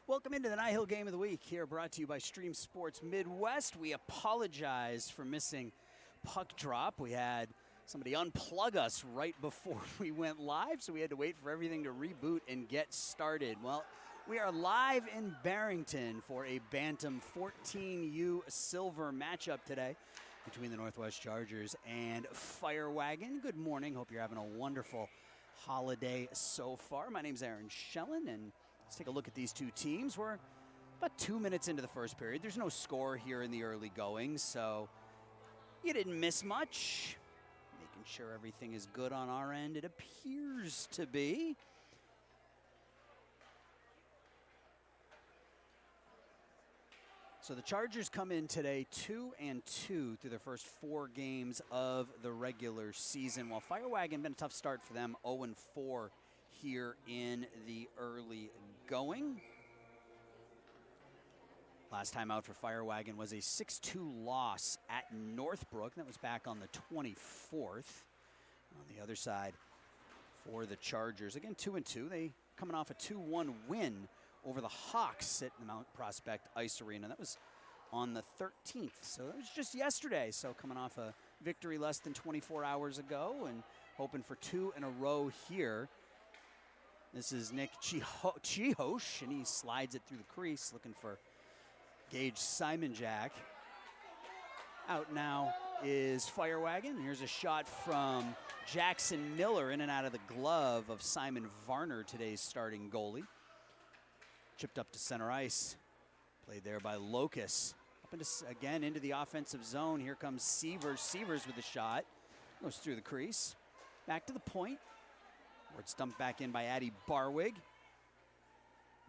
Welcome into the NIHL Game of the Week, here brought to you by Stream Sports Midwest. We apologize for missing puck drop. We had somebody unplug us right before we went live, so we had to wait for everything to reboot and get started. Well, we are live in Barrington for a Bantam 14U silver matchup today between the Northwest Chargers and Firewagon. Good morning. Hope you're having a wonderful holiday so far. My name's Aaron Schellen, and let's take a look at these two teams. We're about 2 minutes into the first period. There's no score here in the early goings, so you didn't miss much. Making sure everything is good on our end. It appears to be. So the Chargers come in today 2-2 through their first 4 games of the regular season, while Firewagon been a tough start for them, 0-4 here in the early going. Last time out for Firewagon was a 6-2 loss at Northbrook. That was back on the 24th. On the other side for the Chargers, again 2-2. They coming off a 2-1 win over the Hawks at the Mount Prospect Ice Arena. That was on the 13th, so that was just yesterday. So coming off a victory less than 24 hours ago and hoping for 2 in a row here. This is Nick Chihosh, and he slides it through the crease, looking for Gage Simon Jack. Out now is Firewagon. Here's a shot from Jackson Miller in and out of the glove of Simon Varner, today's starting goalie. Chipped up to center ice. Played there by Locus. Up into, again into the offensive zone. Here comes Severs. Severs with a shot. Goes through the crease. Back to the point. Where it's dumped back in by Addy Barwig.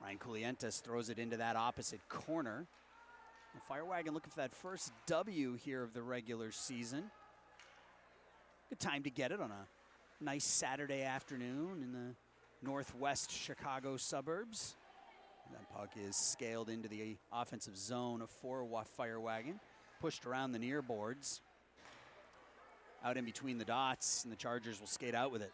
Ryan Coulientes throws it into that opposite corner. Firewagon looking for that first W here of the regular season. Good time to get it on a nice Saturday afternoon in the northwest Chicago suburbs. That puck is scaled into the offensive zone for Firewagon. Pushed around the near boards. Out in between the dots, and the Chargers will skate out with it.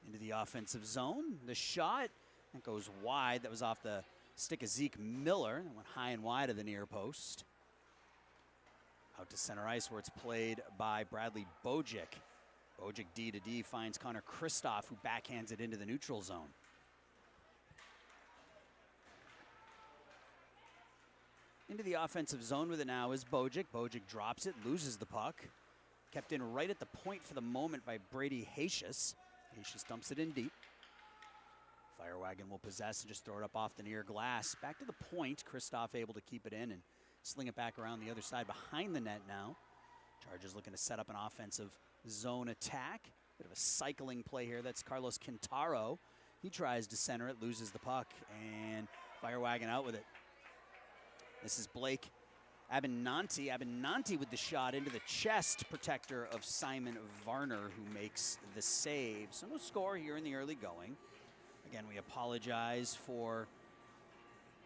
Into the offensive zone. The shot, that goes wide. That was off the stick of Zeke Miller. That went high and wide of the near post. Out to center ice where it's played by Bradley Bojic. Bojic D to D finds Connor Kristoff, who backhands it into the neutral zone. Into the offensive zone with it now is Bojic. Bojic drops it, loses the puck. Kept in right at the point for the moment by Brady Hacius. Hacius dumps it in deep. Firewagon will possess and just throw it up off the near glass. Back to the point. Kristoff able to keep it in and sling it back around the other side behind the net now. Chargers looking to set up an offensive zone attack. Bit of a cycling play here. That's Carlos Quintaro. He tries to center it, loses the puck, and Firewagon out with it. This is Blake Abinanti. Abinanti with the shot into the chest protector of Simon Varner, who makes the save. So no score here in the early going. Again, we apologize for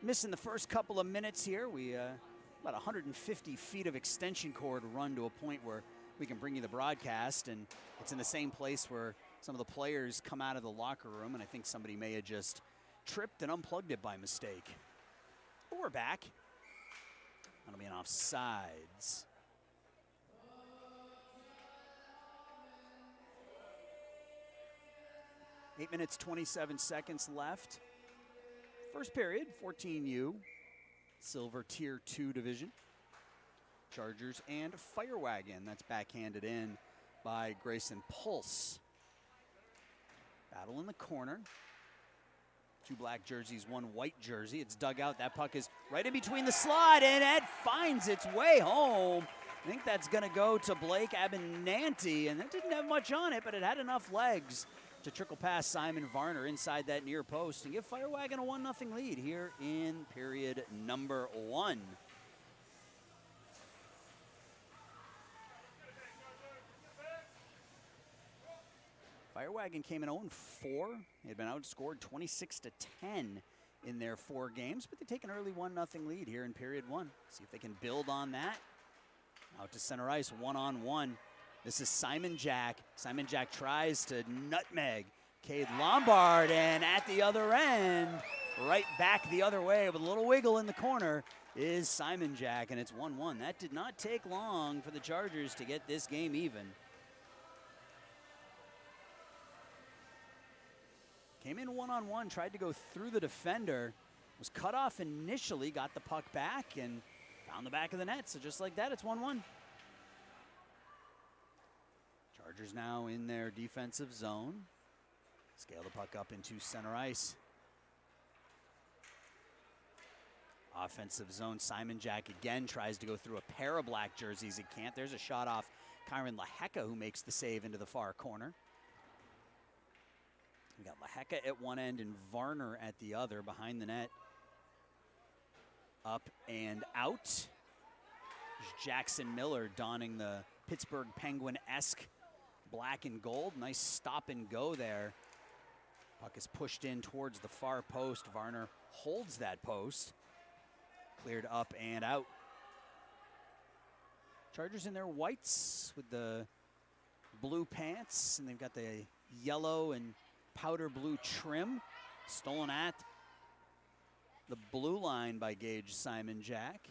missing the first couple of minutes here. We about 150 feet of extension cord run to a point where we can bring you the broadcast, and it's in the same place where some of the players come out of the locker room, and I think somebody may have just tripped and unplugged it by mistake. But we're back. That'll be an offsides. Eight minutes, 27 seconds left. First period, 14U, Silver Tier 2 division. Chargers and Firewagon. That's backhanded in by Grayson Pulse. Battle in the corner. 2 black jerseys, 1 white jersey. It's dug out. That puck is right in between the slot, and it finds its way home. I think that's going to go to Blake Abinanti, and it didn't have much on it, but it had enough legs to trickle past Simon Varner inside that near post and give Firewagon a 1-0 lead here in period number 1. Firewagon came in 0-4. They had been outscored 26-10 in their 4 games, but they take an early 1-0 lead here in period 1. See if they can build on that. Out to center ice, 1-on-1. This is Simon Jack. Simon Jack tries to nutmeg Cade Lombard, and at the other end, right back the other way with a little wiggle in the corner, is Simon Jack, and it's 1-1. That did not take long for the Chargers to get this game even. Came in one-on-one, tried to go through the defender, was cut off initially, got the puck back, and found the back of the net. So just like that, it's 1-1. Chargers now in their defensive zone. Scale the puck up into center ice. Offensive zone, Simon Jack again tries to go through a pair of black jerseys. He can't. There's a shot off Kyron Laheka, who makes the save into the far corner. We got Laheka at one end and Varner at the other, behind the net. Up and out. There's Jackson Miller donning the Pittsburgh Penguin-esque black and gold. Nice stop and go there. Puck is pushed in towards the far post. Varner holds that post. Cleared up and out. Chargers in their whites with the blue pants, and they've got the yellow and powder blue trim. Stolen at the blue line by Gage Simon Jack.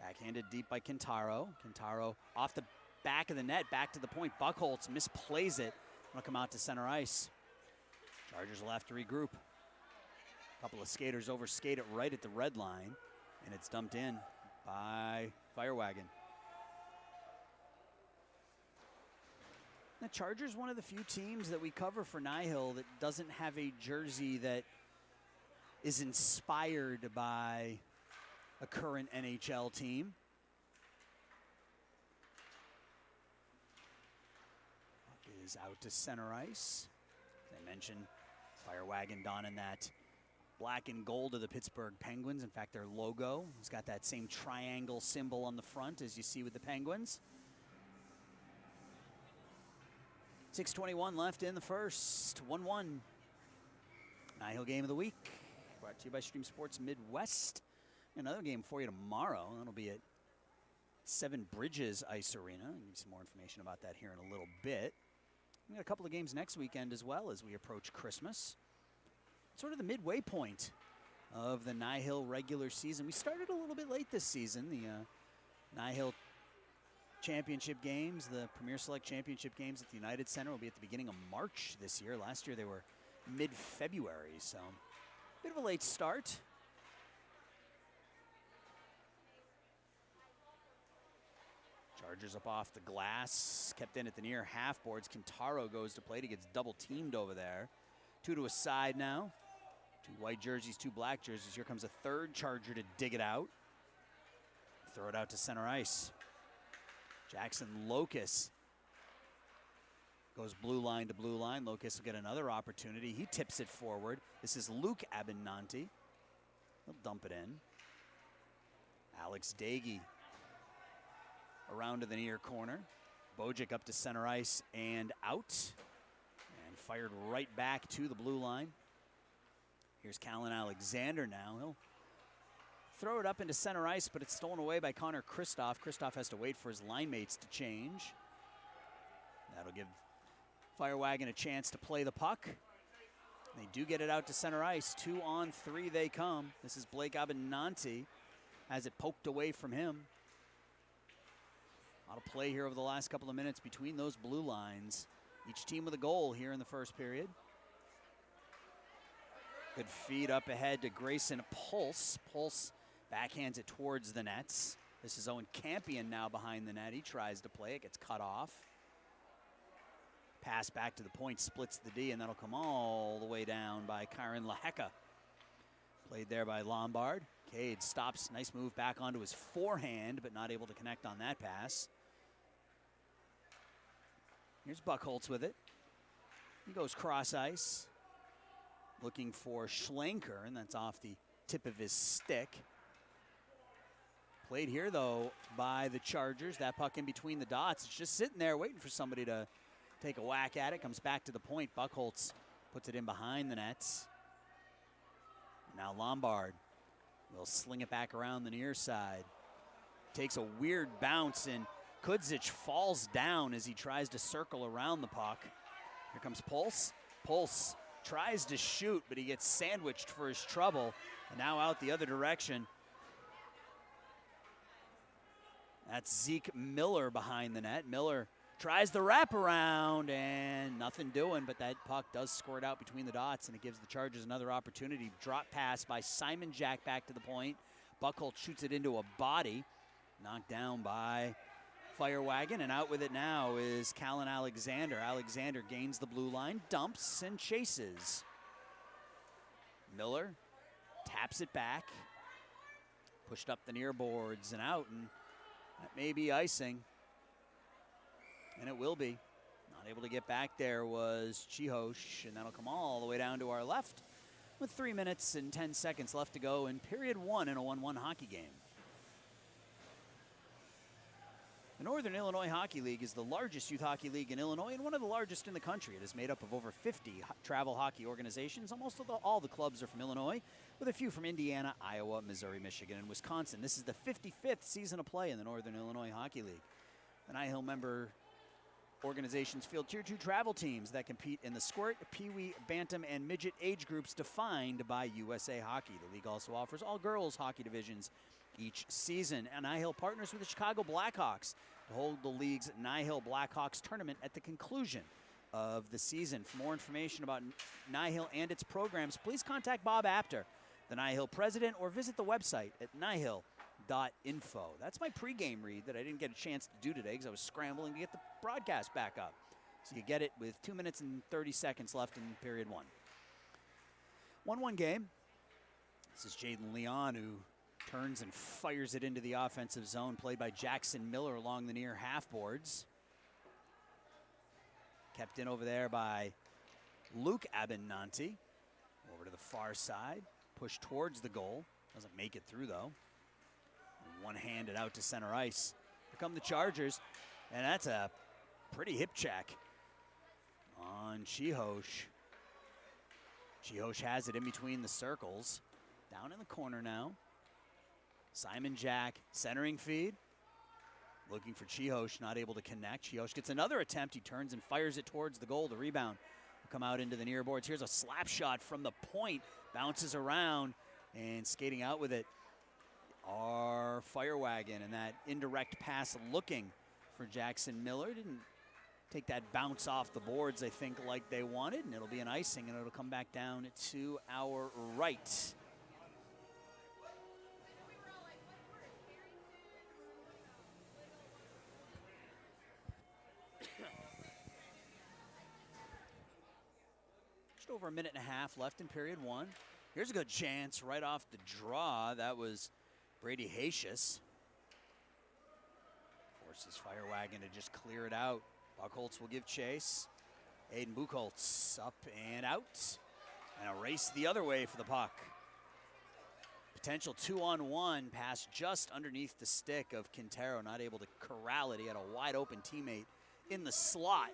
Backhanded deep by Quintaro. Quintaro off the back of the net, back to the point. Buchholz misplays it. It'll come out to center ice. Chargers will have to regroup. A couple of skaters overskate it right at the red line, and it's dumped in by Firewagon. The Chargers, one of the few teams that we cover for NIHL that doesn't have a jersey that is inspired by a current NHL team. Puck is out to center ice. As I mentioned, Firewagon donning that black and gold of the Pittsburgh Penguins. In fact, their logo has got that same triangle symbol on the front as you see with the Penguins. 6:21 left in the first. 1-1. NIHL Game of the Week. Brought to you by Stream Sports Midwest. Another game for you tomorrow. That'll be at Seven Bridges Ice Arena. I'll give you some more information about that here in a little bit. We got a couple of games next weekend as well as we approach Christmas. Sort of the midway point of the NIHL regular season. We started a little bit late this season. The NIHL Championship games, the Premier Select Championship games at the United Center will be at the beginning of March this year. Last year they were mid-February, so bit of a late start. Chargers up off the glass, kept in at the near half boards. Quintaro goes to plate. He gets double teamed over there. Two to a side now. Two white jerseys, two black jerseys. Here comes a third Charger to dig it out. Throw it out to center ice. Jackson Locus goes blue line to blue line. Locus will get another opportunity. He tips it forward. This is Luke Abinanti. He'll dump it in. Alex Daigie around to the near corner. Bojic up to center ice and out. And fired right back to the blue line. Here's Callan Alexander now. He'll throw it up into center ice, but it's stolen away by Connor Kristoff. Kristoff has to wait for his line mates to change. That'll give Firewagon a chance to play the puck. They do get it out to center ice. 2-on-3 they come. This is Blake Abinanti. Has it poked away from him. A lot of play here over the last couple of minutes between those blue lines. Each team with a goal here in the first period. Good feed up ahead to Grayson Pulse. Pulse backhands it towards the nets. This is Owen Campion now behind the net. He tries to play it, gets cut off. Pass back to the point, splits the D, and that'll come all the way down by Kyron Laheka. Played there by Lombard. Cade stops, nice move back onto his forehand, but not able to connect on that pass. Here's Buchholz with it. He goes cross ice. Looking for Schlenker, and that's off the tip of his stick. Played here, though, by the Chargers. That puck in between the dots. It's just sitting there waiting for somebody to take a whack at it. Comes back to the point. Buchholz puts it in behind the nets. Now Lombard will sling it back around the near side. Takes a weird bounce, and Kudzic falls down as he tries to circle around the puck. Here comes Pulse. Pulse tries to shoot, but he gets sandwiched for his trouble. And now out the other direction. That's Zeke Miller behind the net. Miller tries the wraparound and nothing doing, but that puck does squirt out between the dots, and it gives the Chargers another opportunity. Drop pass by Simon Jack back to the point. Buckholz shoots it into a body. Knocked down by Firewagon, and out with it now is Callan Alexander. Alexander gains the blue line, dumps, and chases. Miller taps it back. Pushed up the near boards and out, and that may be icing. And it will be. Not able to get back there was Chihosh, and that'll come all the way down to our left with 3 minutes and 10 seconds left to go in period 1 in a 1-1 hockey game. The Northern Illinois Hockey League is the largest youth hockey league in Illinois and one of the largest in the country. It is made up of over 50 travel hockey organizations. Almost all the clubs are from Illinois, with a few from Indiana, Iowa, Missouri, Michigan, and Wisconsin. This is the 55th season of play in the Northern Illinois Hockey League. The NIHL member organizations field Tier 2 travel teams that compete in the squirt, peewee, bantam, and midget age groups defined by USA Hockey. The league also offers all girls hockey divisions each season. And NIHL partners with the Chicago Blackhawks to hold the league's NIHL Blackhawks tournament at the conclusion of the season. For more information about NIHL and its programs, please contact Bob Apter, the NIHL president, or visit the website at NIHL.info. That's my pregame read that I didn't get a chance to do today because I was scrambling to get the broadcast back up. So you get it with 2 minutes and 30 seconds left in period 1. 1-1 game. This is Jaden Leon, who turns and fires it into the offensive zone, played by Jackson Miller along the near half boards. Kept in over there by Luke Abenanti. Over to the far side, pushed towards the goal. Doesn't make it through though. One-handed out to center ice. Here come the Chargers, and that's a pretty hip check on Chihosh. Chihosh has it in between the circles. Down in the corner now. Simon Jack centering feed. Looking for Chihosh, not able to connect. Chihosh gets another attempt. He turns and fires it towards the goal. The rebound will come out into the near boards. Here's a slap shot from the point. Bounces around, and skating out with it are Firewagon, and that indirect pass looking for Jackson Miller. Didn't take that bounce off the boards, I think, like they wanted, and it'll be an icing, and it'll come back down to our right. Just over a minute and a half left in period 1. Here's a good chance right off the draw. That was Brady Hacius. Forces Firewagon to just clear it out. Buckholz will give chase. Aiden Buchholz up and out. And a race the other way for the puck. Potential 2-on-1 pass just underneath the stick of Quintero. Not able to corral it. He had a wide open teammate in the slot.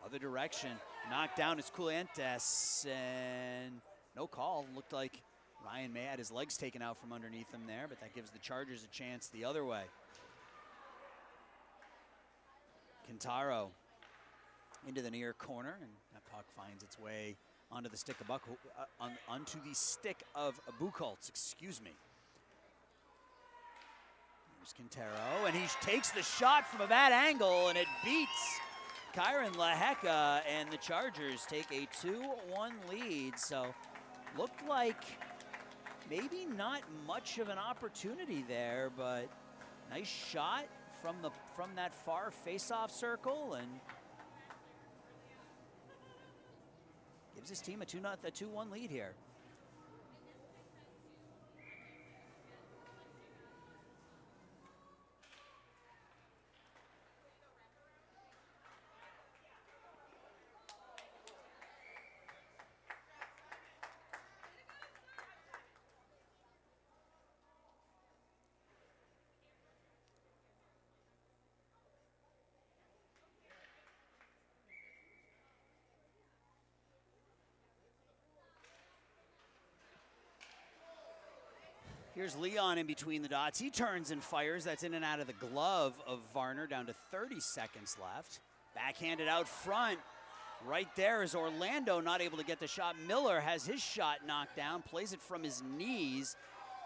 Other direction. Knocked down is Culientes, and no call. Looked like Ryan May had his legs taken out from underneath him there, but that gives the Chargers a chance the other way. Quintero into the near corner, and that puck finds its way onto the stick of onto the stick of Buchholz, excuse me. Here's Quintero, and he takes the shot from a bad angle, and it beats Kyron Laheka, and the Chargers take a 2-1 lead. So looked like maybe not much of an opportunity there, but nice shot from that far face-off circle, and gives his team a 2-1 lead here. Here's Leon in between the dots. He turns and fires. That's in and out of the glove of Varner, down to 30 seconds left. Backhanded out front. Right there is Orlando not able to get the shot. Miller has his shot knocked down, plays it from his knees.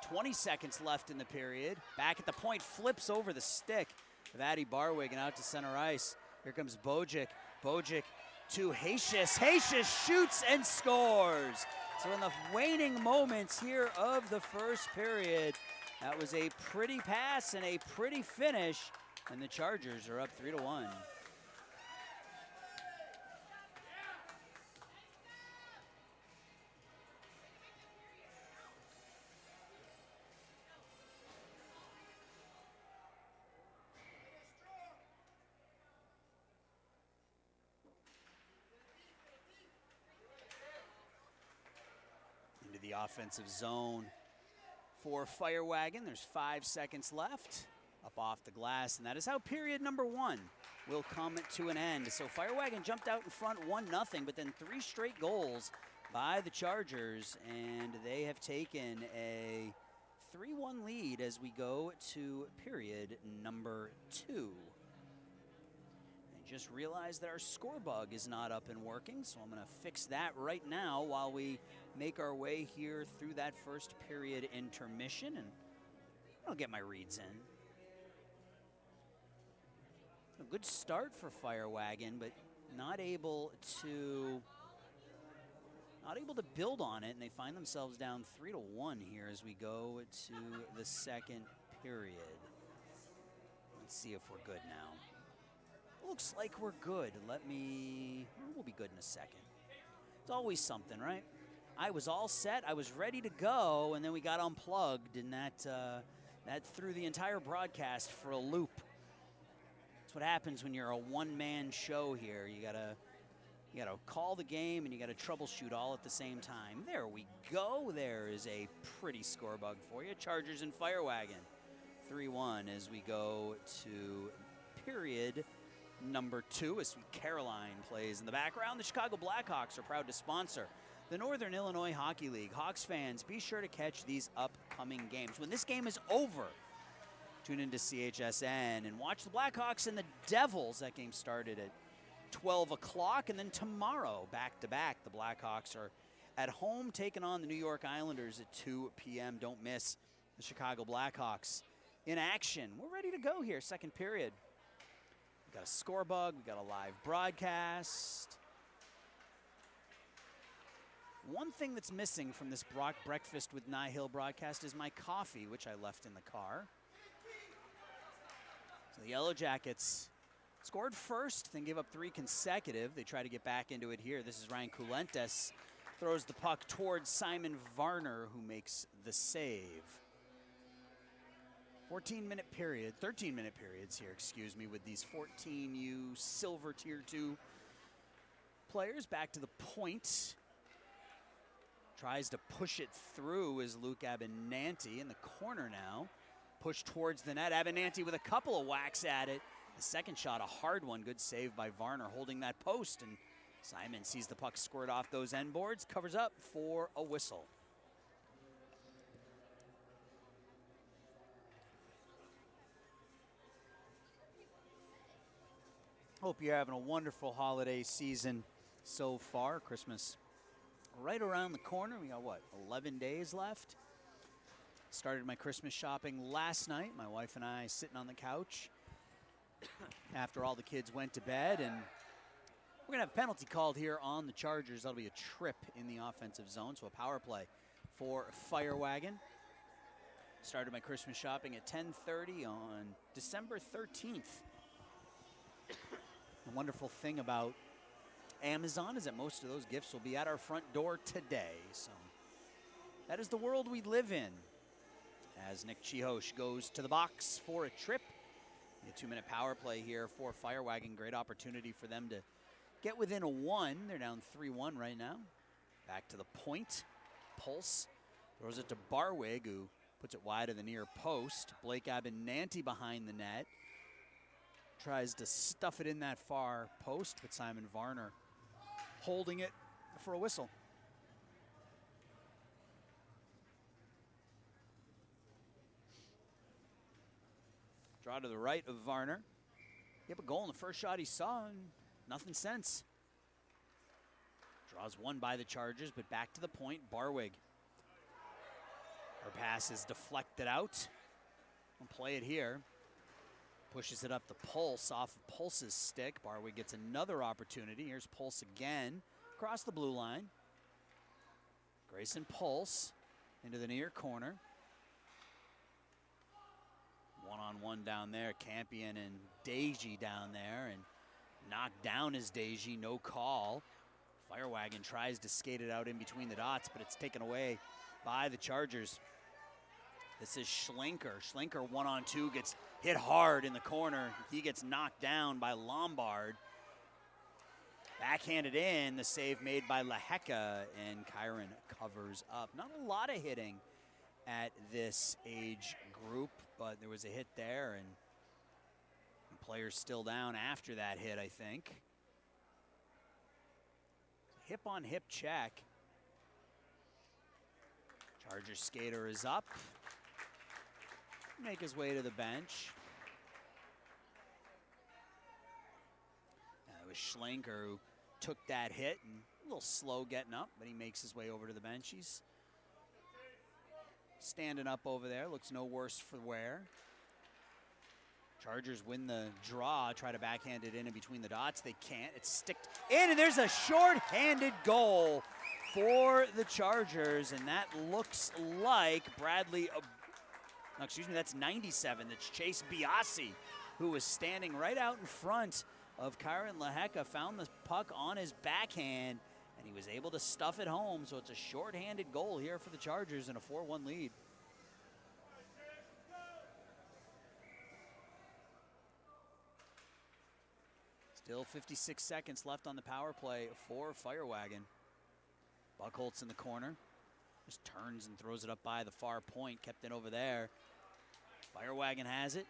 20 seconds left in the period. Back at the point, flips over the stick of Addy Barwigan out to center ice. Here comes Bojic. Bojic to Hacius. Hacius shoots and scores. So in the waning moments here of the first period, that was a pretty pass and a pretty finish, and the Chargers are up 3-1. Into the offensive zone for Firewagon. There's 5 seconds left. Up off the glass, and that is how period number 1 will come to an end. So Firewagon jumped out in front 1-0, but then 3 straight goals by the Chargers, and they have taken a 3-1 lead as we go to period number 2. I just realized that our score bug is not up and working, so I'm going to fix that right now while we make our way here through that first period intermission, and I'll get my reads in. A good start for Firewagon, but not able to build on it, and they find themselves down 3-1 here as we go to the second period. Let's see if we're good now. Looks like we're good. We'll be good in a second. It's always something, right? I was all set, I was ready to go, and then we got unplugged, and that threw the entire broadcast for a loop. What happens when you're a one-man show here. You gotta call the game and you gotta troubleshoot all at the same time. There we go. There is a pretty score bug for you. Chargers and Firewagon 3-1 as we go to period number 2 as Caroline plays in the background. The Chicago Blackhawks are proud to sponsor the Northern Illinois Hockey League. Hawks fans, be sure to catch these upcoming games. When this game is over, tune into CHSN and watch the Blackhawks and the Devils. That game started at 12 o'clock, and then tomorrow, back-to-back, the Blackhawks are at home taking on the New York Islanders at 2 p.m. Don't miss the Chicago Blackhawks in action. We're ready to go here, second period. We've got a score bug, we've got a live broadcast. One thing that's missing from this Breakfast with NIHL broadcast is my coffee, which I left in the car. So the Yellow Jackets scored first, then give up 3 consecutive. They try to get back into it here. This is Ryan Kulentes. Throws the puck towards Simon Varner, who makes the save. 13-minute periods here, excuse me, with these 14U Silver Tier 2 players. Back to the point. Tries to push it through is Luke Abinanti in the corner now. Push towards the net. Abinanti with a couple of whacks at it. The second shot, a hard one. Good save by Varner holding that post. And Simon sees the puck squirt off those end boards. Covers up for a whistle. Hope you're having a wonderful holiday season so far. Christmas right around the corner. We got, 11 days left? Started my Christmas shopping last night. My wife and I sitting on the couch after all the kids went to bed, and we're going to have a penalty called here on the Chargers. That'll be a trip in the offensive zone, so a power play for Firewagon. Started my Christmas shopping at 10:30 on December 13th. The wonderful thing about Amazon is that most of those gifts will be at our front door today. So that is the world we live in. As Nick Chihosh goes to the box for a trip. A 2-minute power play here for Firewagon. Great opportunity for them to get within a 1. They're down 3-1 right now. Back to the point. Pulse throws it to Barwig, who puts it wide of the near post. Blake Abinanti behind the net. Tries to stuff it in that far post, but Simon Varner holding it for a whistle. Draw to the right of Varner. He had a goal in the first shot he saw, and nothing since. Draws one by the Chargers, but back to the point, Barwig. Her pass is deflected out. We'll play it here. Pushes it up the Pulse off of Pulse's stick. Barwig gets another opportunity. Here's Pulse again, across the blue line. Grayson Pulse into the near corner. One-on-one down there. Campion and Deji down there, and knocked down is Deji, no call. Firewagon tries to skate it out in between the dots, but it's taken away by the Chargers. This is Schlenker. Schlenker 1-on-2 gets hit hard in the corner. He gets knocked down by Lombard. Backhanded in, the save made by Lehecka, and Kyron covers up. Not a lot of hitting at this age group, but there was a hit there, and the player's still down after that hit, I think. Hip-on-hip check. Charger skater is up. Make his way to the bench. It was Schlenker who took that hit, and a little slow getting up, but he makes his way over to the bench. He's standing up over there, looks no worse for wear. Chargers win the draw, try to backhand it in between the dots. They can't, it's sticked in, and there's a short-handed goal for the Chargers, and that looks like Bradley, no, excuse me, that's 97. That's Chase Biasi, who was standing right out in front of Kyron Lehecka, found the puck on his backhand, and he was able to stuff it home. So it's a short-handed goal here for the Chargers and a 4-1 lead. Still 56 seconds left on the power play for Firewagon. Buckholz in the corner. Just turns and throws it up by the far point. Kept it over there. Firewagon has it.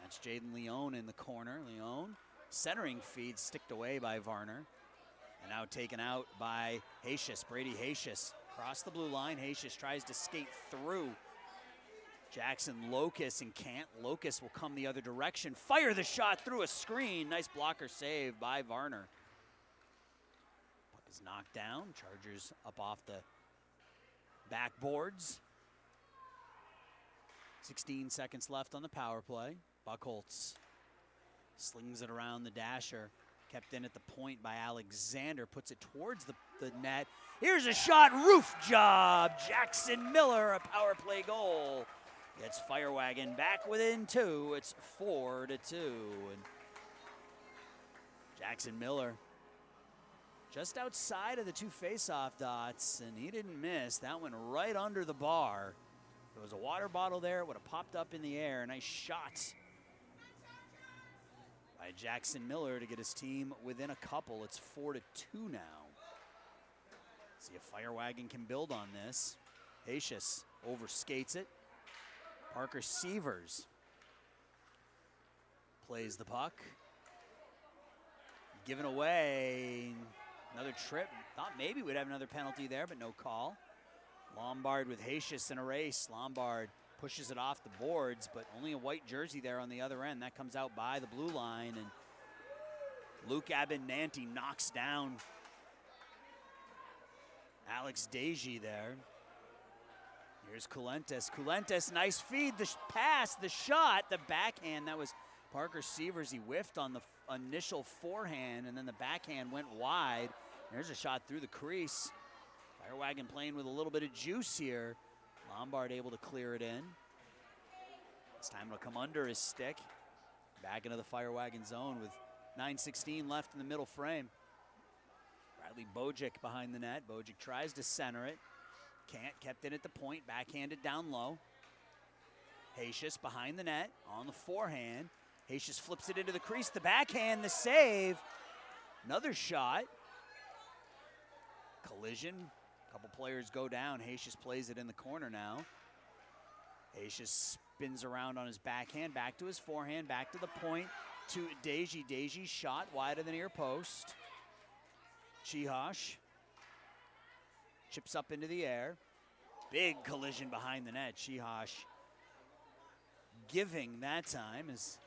That's Jaden Leone in the corner. Leone centering feed sticked away by Varner. And now taken out by Hacius, Brady Hacius. Across the blue line, Hacius tries to skate through Jackson Locus and can't. Locus will come the other direction. Fire the shot through a screen. Nice blocker save by Varner. Puck is knocked down. Chargers up off the backboards. 16 seconds left on the power play. Buckholz slings it around the dasher. Kept in at the point by Alexander. Puts it towards the net. Here's a shot. Roof job. Jackson Miller, a power play goal. Gets Firewagon back within 2. It's 4-2. And Jackson Miller just outside of the 2 face-off dots, and he didn't miss. That went right under the bar. If there was a water bottle there, it would have popped up in the air. Nice shot by Jackson Miller to get his team within a couple. It's 4-2 now. See if Firewagon can build on this. Hacius overskates it. Parker Sievers plays the puck. Given away. Another trip. Thought maybe we'd have another penalty there, but no call. Lombard with Hacius in a race. Lombard pushes it off the boards, but only a white jersey there on the other end. That comes out by the blue line, and Luke Abinanti knocks down Alex Deji there. Here's Kulentes. Kulentes, nice feed, the pass, the shot, the backhand. That was Parker Sievers. He whiffed on the initial forehand, and then the backhand went wide. There's a shot through the crease. Firewagon playing with a little bit of juice here. Lombard able to clear it in. This time it'll come under his stick. Back into the Firewagon zone with 9:16 left in the middle frame. Bradley Bojic behind the net. Bojic tries to center it. Can't, kept in at the point, backhanded down low. Hacius behind the net on the forehand. Hacius flips it into the crease, the backhand, the save. Another shot. Collision, a couple players go down. Hacius plays it in the corner now. Hacius spins around on his backhand, back to his forehand, back to the point to Deji. Deji shot wide of the near post. Chihosh chips up into the air. Big collision behind the net. Chihosh giving that time as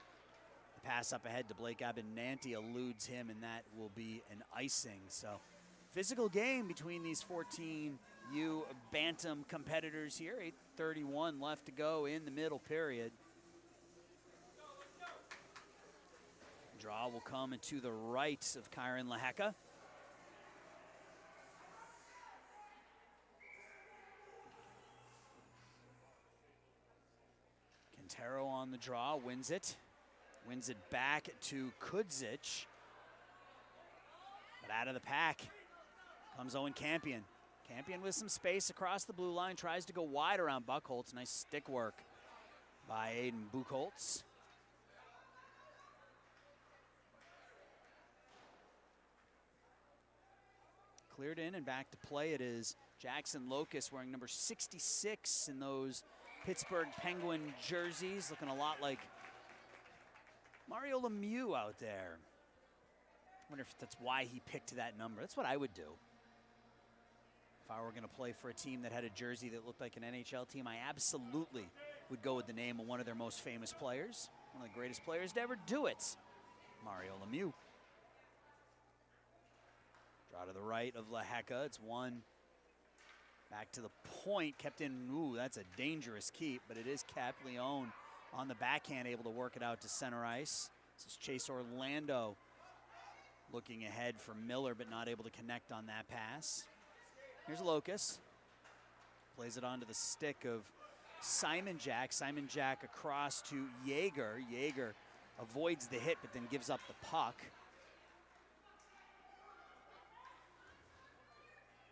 the pass up ahead to Blake Abinanti eludes him, and that will be an icing. So physical game between these 14U Bantam competitors here. 8:31 left to go in the middle period. Draw will come to the right of Kyron Laheka. Quintero on the draw, wins it. Wins it back to Kudzic. But out of the pack comes Owen Campion. Campion with some space across the blue line, tries to go wide around Buchholz. Nice stick work by Aiden Buchholz. Cleared in and back to play. It is Jackson Locust wearing number 66 in those Pittsburgh Penguin jerseys, looking a lot like Mario Lemieux out there. I wonder if that's why he picked that number. That's what I would do. If I were going to play for a team that had a jersey that looked like an NHL team, I absolutely would go with the name of one of their most famous players, one of the greatest players to ever do it, Mario Lemieux. Draw to the right of Laheka. It's one back to the point, kept in. Ooh, that's a dangerous keep, but it is kept. Leon on the backhand, able to work it out to center ice. This is Chase Orlando looking ahead for Miller, but not able to connect on that pass. Here's Locust. Plays it onto the stick of Simon Jack. Simon Jack across to Yeager. Yeager avoids the hit, but then gives up the puck.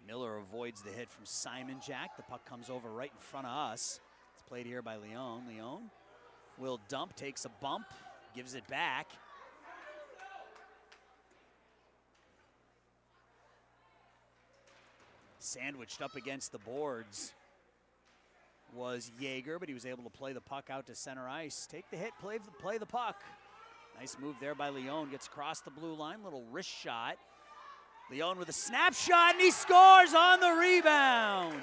Miller avoids the hit from Simon Jack. The puck comes over right in front of us. It's played here by Leon. Leon will dump, takes a bump, gives it back. Sandwiched up against the boards was Yeager, but he was able to play the puck out to center ice. Take the hit, play the puck. Nice move there by Leon. Gets across the blue line, little wrist shot. Leon with a snapshot, and he scores on the rebound.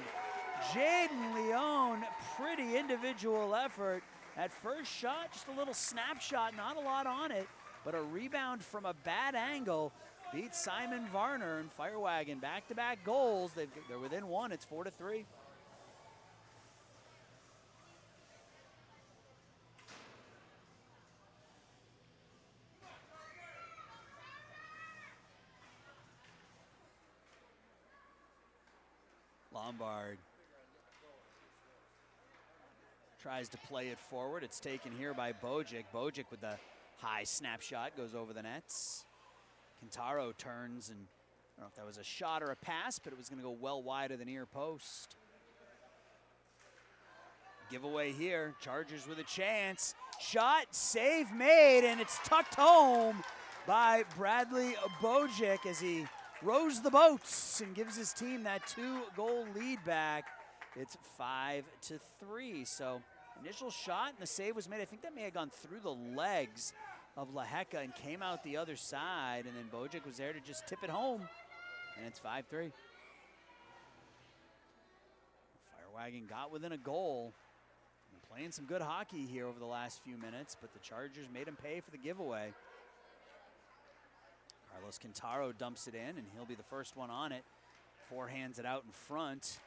Jaden Leon, pretty individual effort. At first shot, just a little snapshot, not a lot on it, but a rebound from a bad angle beats Simon Varner, and Firewagon back-to-back goals. They're within one, it's 4-3. Lombard tries to play it forward. It's taken here by Bojic. Bojic with the high snapshot goes over the nets. Quintero turns, and I don't know if that was a shot or a pass, but it was going to go well wide of the near post. Giveaway here. Chargers with a chance. Shot, save made, and it's tucked home by Bradley Bojic as he rows the boats and gives his team that 2-goal lead back. It's 5-3. So initial shot and the save was made. I think that may have gone through the legs of Laheka and came out the other side, and then Bojic was there to just tip it home, and it's 5-3. Firewagon got within a goal. Been playing some good hockey here over the last few minutes, but the Chargers made him pay for the giveaway. Carlos Quintero dumps it in, and he'll be the first one on it. Forehands it out in front.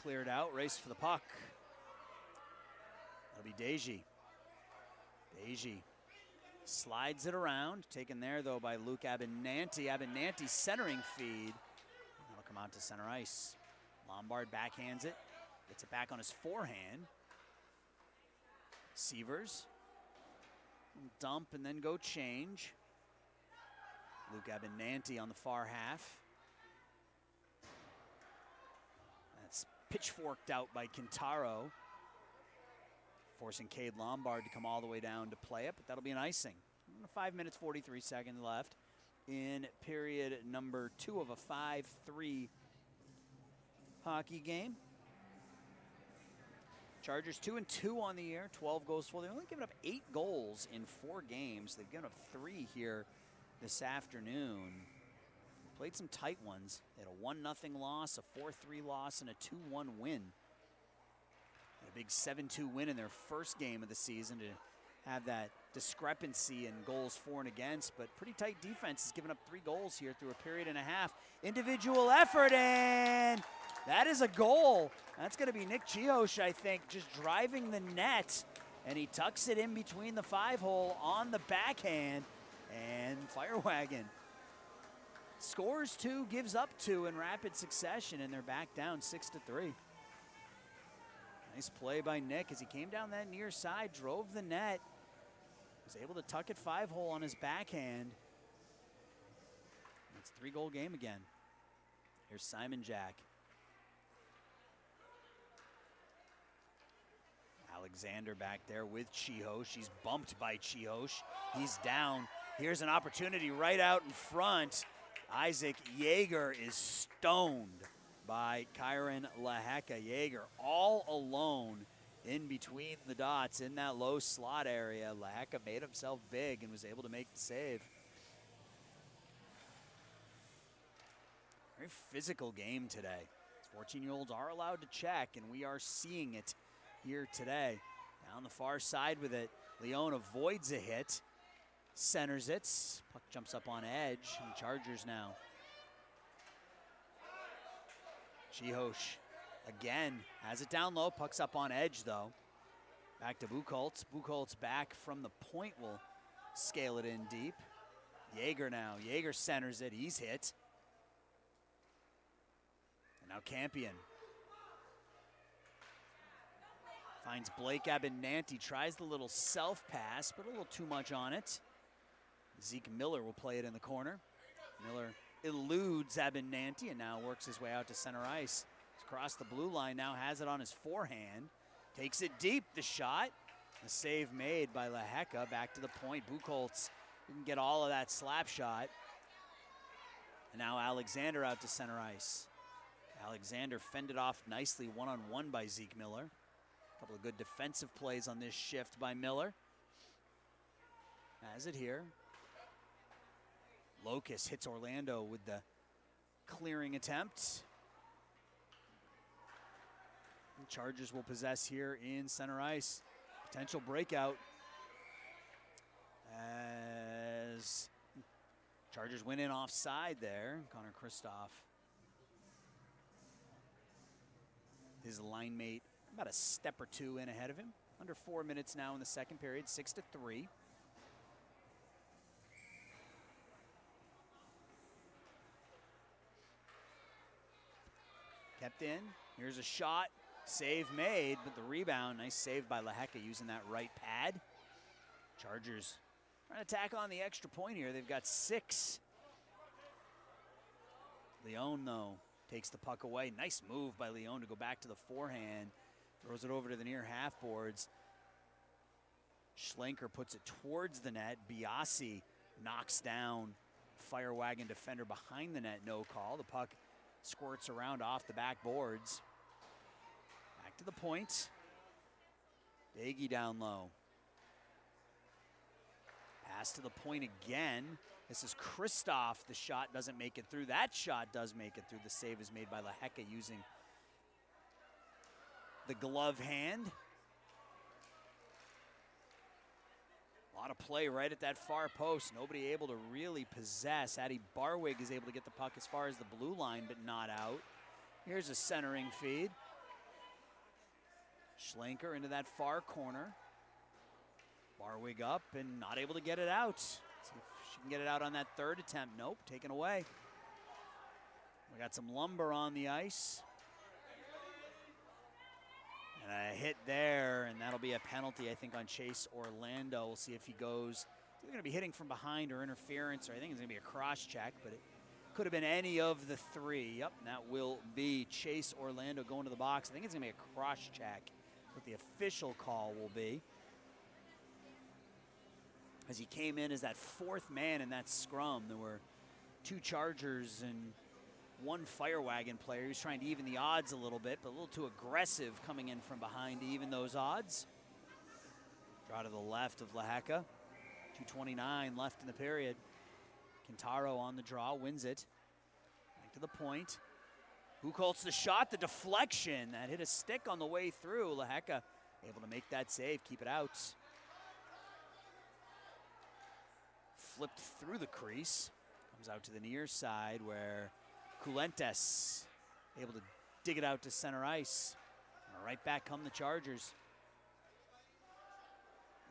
Cleared out, race for the puck. That'll be Deji. Deji slides it around, taken there though by Luke Abinanti. Abinanti centering feed. That'll come out to center ice. Lombard backhands it, gets it back on his forehand. Sievers. Dump and then go change. Luke Abinanti on the far half. That's pitchforked out by Quintero, forcing Cade Lombard to come all the way down to play it, but that'll be an icing. 5 minutes, 43 seconds left in period number 2 of a 5-3 hockey game. Chargers 2-2 on the year, 12 goals for. They've only given up 8 goals in 4 games. They've given up 3 here this afternoon. Played some tight ones. They had a 1-0 loss, a 4-3 loss, and a 2-1 win. A big 7-2 win in their first game of the season to have that discrepancy in goals for and against, but pretty tight defense has given up 3 goals here through a period and a half. Individual effort, and that is a goal. That's going to be Nick Chiosh, I think, just driving the net, and he tucks it in between the 5-hole on the backhand, and Firewagon scores 2, gives up 2 in rapid succession, and they're back down 6-3. Nice play by Nick as he came down that near side, drove the net, was able to tuck it 5-hole on his backhand. It's a 3-goal game again. Here's Simon Jack. Alexander back there with Chiosh. He's bumped by Chiosh. He's down. Here's an opportunity right out in front. Isaac Yeager is stoned by Kyron Laheka. Yeager all alone in between the dots in that low slot area. Laheka made himself big and was able to make the save. Very physical game today. 14-year-olds are allowed to check, and we are seeing it here today. Down the far side with it, Leon avoids a hit, centers it, puck jumps up on edge, and Chargers now. Chiosh again has it down low, puck's up on edge though. Back to Buchholz. Buchholz back from the point will scale it in deep. Yeager now, Yeager centers it, he's hit. And now Campion. Finds Blake Abinanti, tries the little self-pass, but a little too much on it. Zeke Miller will play it in the corner. Miller eludes Abinanti and now works his way out to center ice. He's across the blue line, now has it on his forehand. Takes it deep, the shot. The save made by Laheka, back to the point. Buchholz didn't get all of that slap shot. And now Alexander out to center ice. Alexander fended off nicely one-on-one by Zeke Miller. Couple of good defensive plays on this shift by Miller. Has it here. Locust hits Orlando with the clearing attempt. And Chargers will possess here in center ice. Potential breakout as Chargers went in offside there. Connor Kristoff, his line mate, about a step or two in ahead of him. Under 4 minutes now in the second period, 6-3. Kept in, here's a shot, save made, but the rebound, nice save by Laheka using that right pad. Chargers trying to tack on the extra point here. They've got 6. Leon, though, takes the puck away. Nice move by Leon to go back to the forehand. Throws it over to the near half boards. Schlenker puts it towards the net. Biasi knocks down Firewagon defender behind the net, no call. The puck squirts around off the back boards. Back to the point. Daigie down low. Pass to the point again. This is Kristoff. The shot doesn't make it through. That shot does make it through. The save is made by Laheka using the glove hand. A lot of play right at that far post. Nobody able to really possess. Addy Barwig is able to get the puck as far as the blue line, but not out. Here's a centering feed. Schlenker into that far corner. Barwig up and not able to get it out. See if she can get it out on that third attempt. Nope, taken away. We got some lumber on the ice. And a hit there, and that'll be a penalty, I think, on Chase Orlando. We'll see if he goes. They're going to be hitting from behind or interference, or I think it's going to be a cross check, but it could have been any of the 3. Yep, and that will be Chase Orlando going to the box. I think it's going to be a cross check, what the official call will be. As he came in as that 4th man in that scrum, there were 2 Chargers and 1 Firewagon player. He was trying to even the odds a little bit, but a little too aggressive coming in from behind to even those odds. Draw to the left of Laheka. 2:29 left in the period. Quintaro on the draw, wins it. Back to the point. Buchholz the shot, the deflection. That hit a stick on the way through. Laheka able to make that save, keep it out. flipped through the crease. Comes out to the near side where Culentes able to dig it out to center ice. And right back come the Chargers.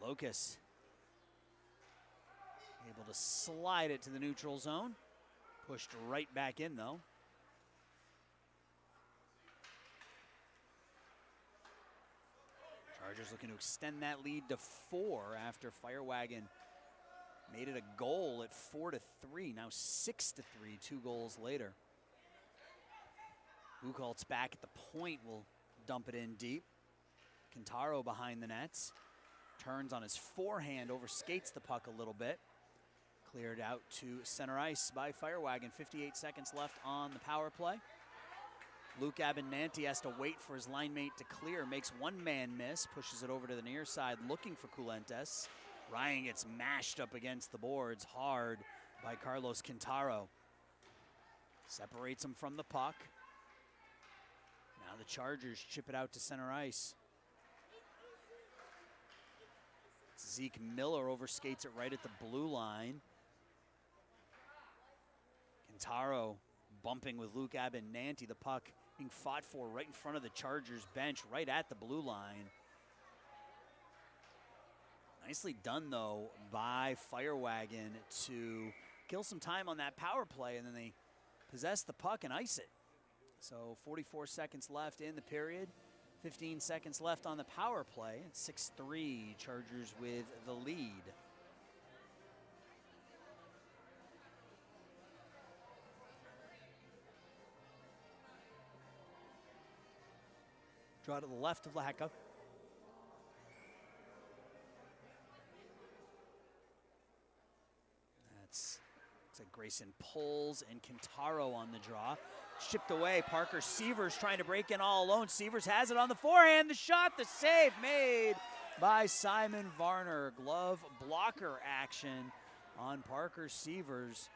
Locus able to slide it to the neutral zone. Pushed right back in though. Chargers looking to extend that lead to 4 after Firewagon made it a goal at 4-3. Now 6-3, 2 goals later. Buchholz back at the point will dump it in deep. Quintaro behind the nets. Turns on his forehand, overskates the puck a little bit. Cleared out to center ice by Firewagon. 58 seconds left on the power play. Luke Abinanti has to wait for his line mate to clear. Makes one man miss. Pushes it over to the near side looking for Culentes. Ryan gets mashed up against the boards hard by Carlos Quintaro. Separates him from the puck. Now the Chargers chip it out to center ice. Zeke Miller overskates it right at the blue line. Quintaro bumping with Luke Abinanti. The puck being fought for right in front of the Chargers bench, right at the blue line. Nicely done, though, by Firewagon to kill some time on that power play, and then they possess the puck and ice it. So 44 seconds left in the period. 15 seconds left on the power play. It's 6-3, Chargers with the lead. Draw to the left of Lacka. Looks like Grayson pulls and Quintaro on the draw. Shipped away, Parker Sievers trying to break in all alone. Sievers has it on the forehand, the shot, the save made by Simon Varner. Glove blocker action on Parker Sievers.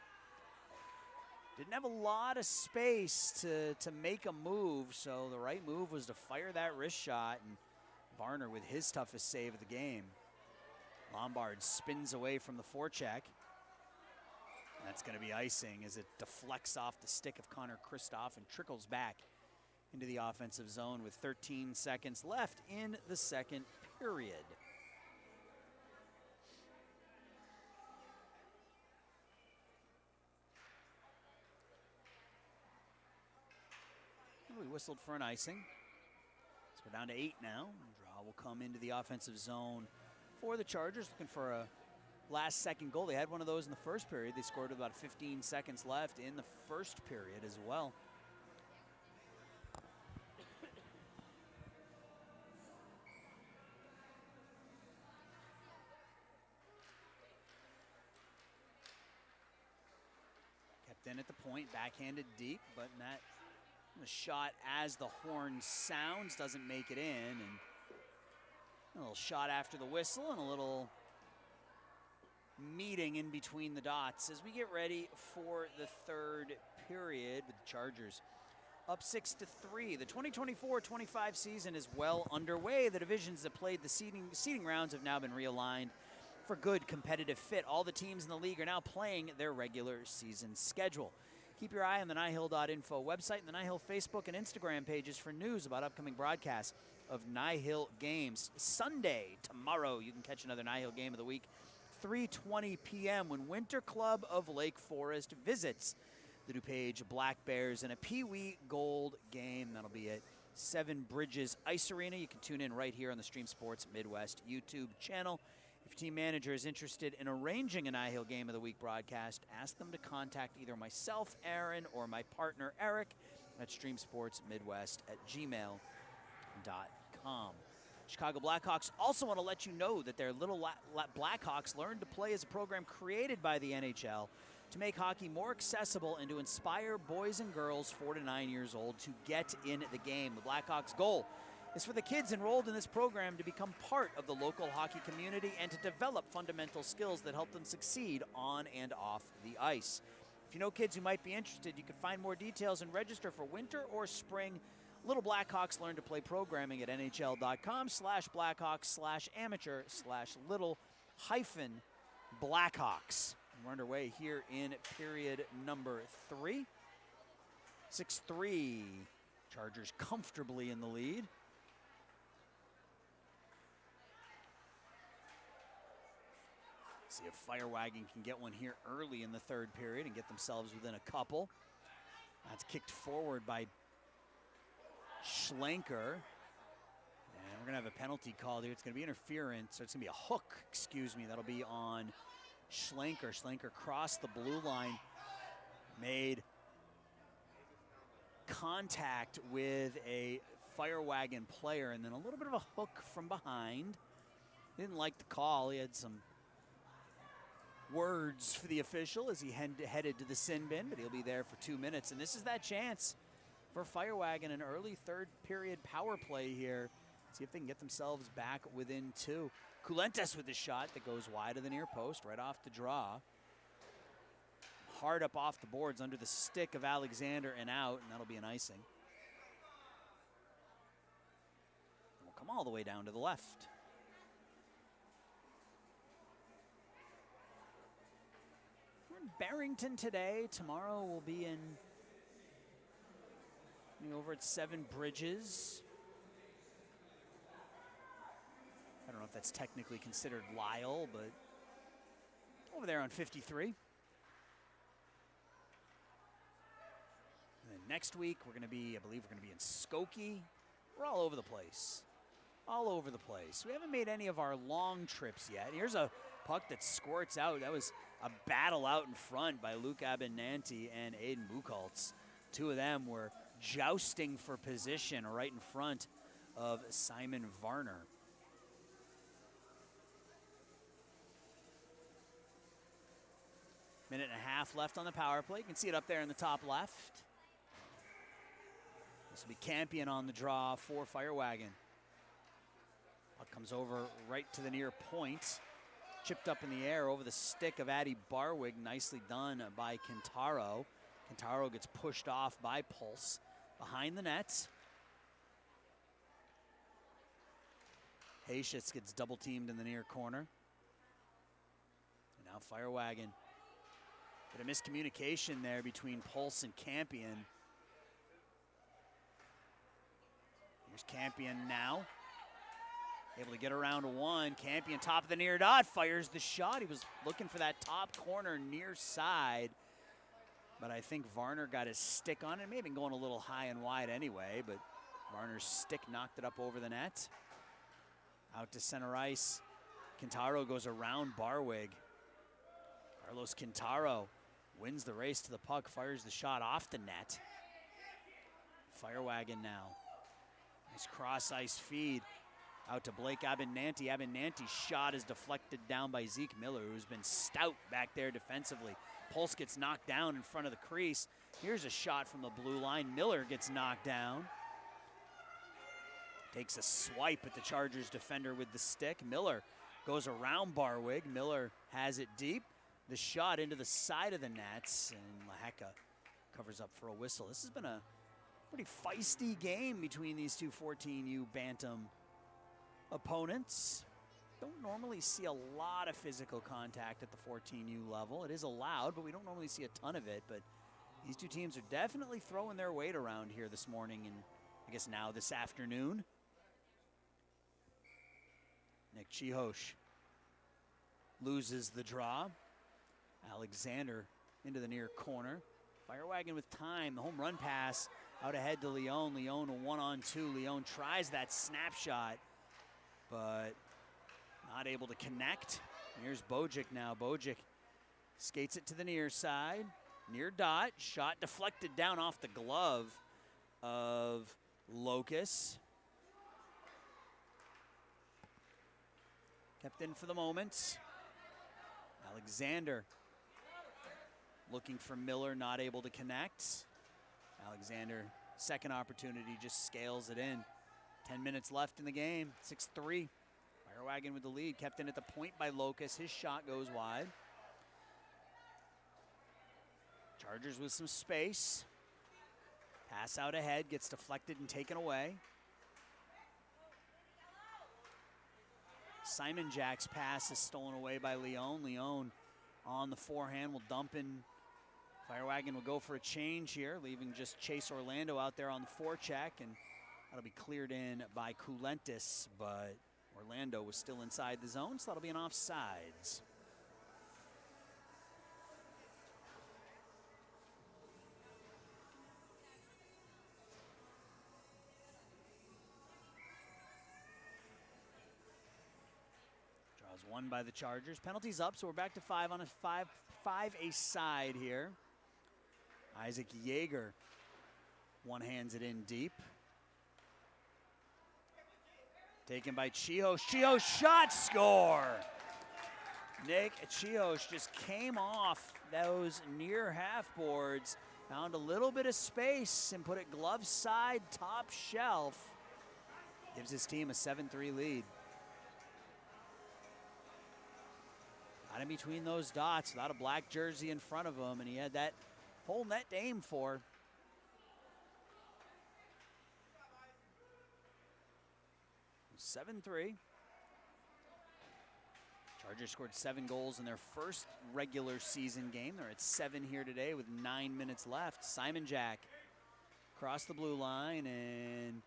Didn't have a lot of space to make a move, so the right move was to fire that wrist shot, and Varner with his toughest save of the game. Lombard spins away from the forecheck. That's going to be icing as it deflects off the stick of Connor Kristoff and trickles back into the offensive zone with 13 seconds left in the second period. We whistled for an icing. So we're down to 8 now. Draw will come into the offensive zone for the Chargers, looking for a last-second goal. They had one of those in the first period. They scored with about 15 seconds left in the first period as well. Kept in at the point, backhanded deep, but that the shot as the horn sounds doesn't make it in. And a little shot after the whistle and a little meeting in between the dots as we get ready for the third period with the Chargers up 6-3. The 2024-25 season is well underway. The divisions that played the seeding rounds have now been realigned for good competitive fit. All the teams in the league are now playing their regular season schedule. Keep your eye on the NIHL.info website and the NIHL Facebook and Instagram pages for news about upcoming broadcasts of NIHL games. Sunday, tomorrow, you can catch another NIHL game of the week, 3:20 p.m. when Winter Club of Lake Forest visits the DuPage Black Bears in a Pee Wee Gold game. That'll be at Seven Bridges Ice Arena. You can tune in right here on the Stream Sports Midwest YouTube channel. If your team manager is interested in arranging an NIHL Game of the Week broadcast, ask them to contact either myself, Aaron, or my partner, Eric, at streamsportsmidwest@gmail.com. Chicago Blackhawks also want to let you know that their Little Blackhawks Learn to Play is a program created by the NHL to make hockey more accessible and to inspire boys and girls 4 to 9 years old to get in the game. The Blackhawks' goal is for the kids enrolled in this program to become part of the local hockey community and to develop fundamental skills that help them succeed on and off the ice. If you know kids who might be interested, you can find more details and register for winter or spring Little Blackhawks Learn to Play programming at NHL.com/Blackhawks/amateur/Little-Blackhawks. We're underway here in period number 3. 6-3. Chargers comfortably in the lead. See if Firewagon can get one here early in the 3rd period and get themselves within a couple. That's kicked forward by Schlenker. And we're going to have a penalty called here. It's going to be interference, or it's going to be a hook, excuse me. That'll be on Schlenker. Schlenker crossed the blue line, made contact with a Firewagon player, and then a little bit of a hook from behind. Didn't like the call. He had some words for the official as he headed to the sin bin, but he'll be there for 2 minutes. And this is that chance for Firewagon, an early 3rd period power play here. See if they can get themselves back within 2. Kulentes with the shot that goes wide of the near post, right off the draw. Hard up off the boards under the stick of Alexander and out, and that'll be an icing. We'll come all the way down to the left. We're in Barrington today. Tomorrow we'll be over at 7 Bridges. I don't know if that's technically considered Lyle, but over there on 53. And then next week we're going to be, I believe we're going to be in Skokie. We're all over the place. All over the place. We haven't made any of our long trips yet. Here's a puck that squirts out. That was a battle out in front by Luke Abinanti and Aiden Buchholz. 2 of them were jousting for position right in front of Simon Varner. Minute and a half left on the power play. You can see it up there in the top left. This will be Campion on the draw for Firewagon. Puck comes over right to the near point. Chipped up in the air over the stick of Addy Barwig. Nicely done by Quintaro. Quintaro gets pushed off by Pulse behind the net. Hayshitz gets double teamed in the near corner. And now Firewagon. Bit of miscommunication there between Pulse and Campion. Here's Campion now. Able to get around to 1. Campion top of the near dot, fires the shot. He was looking for that top corner near side. But I think Varner got his stick on it. It may have been going a little high and wide anyway, but Varner's stick knocked it up over the net. Out to center ice. Quintaro goes around Barwig. Carlos Quintaro wins the race to the puck, fires the shot off the net. Firewagon now. Nice cross ice feed out to Blake Abinanti. Abinanti's shot is deflected down by Zeke Miller, who's been stout back there defensively. Pulse gets knocked down in front of the crease. Here's a shot from the blue line. Miller gets knocked down. Takes a swipe at the Chargers defender with the stick. Miller goes around Barwig. Miller has it deep. The shot into the side of the nets, and Laheka covers up for a whistle. This has been a pretty feisty game between these two 14U Bantam opponents. Don't normally see a lot of physical contact at the 14U level. It is allowed, but we don't normally see a ton of it. But these two teams are definitely throwing their weight around here this morning, and I guess now this afternoon. Nick Chihosh loses the draw. Alexander into the near corner. Firewagon with time. The home run pass out ahead to Leon. Leon a 1-on-2. Leon tries that snapshot, but not able to connect. Here's Bojic now. Bojic skates it to the near side. Near dot. Shot deflected down off the glove of Locus. Kept in for the moment. Alexander looking for Miller, not able to connect. Alexander, second opportunity, just scales it in. 10 minutes left in the game, 6-3. Firewagon with the lead, kept in at the point by Locus. His shot goes wide. Chargers with some space. Pass out ahead, gets deflected and taken away. Simon Jack's pass is stolen away by Leon. Leon on the forehand will dump in. Firewagon will go for a change here, leaving just Chase Orlando out there on the forecheck, and that'll be cleared in by Kulentis, but Orlando was still inside the zone, so that'll be an offsides. Draws one by the Chargers. Penalties up, so we're back to 5 on a 5 a side here. Isaac Yeager one-hands it in deep. Taken by Chihosh. Chihosh shot, score! Nick Chihosh just came off those near half boards, found a little bit of space and put it glove side, top shelf. Gives his team a 7-3 lead. Got in between those dots without a black jersey in front of him, and he had that whole net to aim for. (7-3). Chargers scored 7 goals in their first regular season game. They're at 7 here today with 9 minutes left. Simon Jack across the blue line and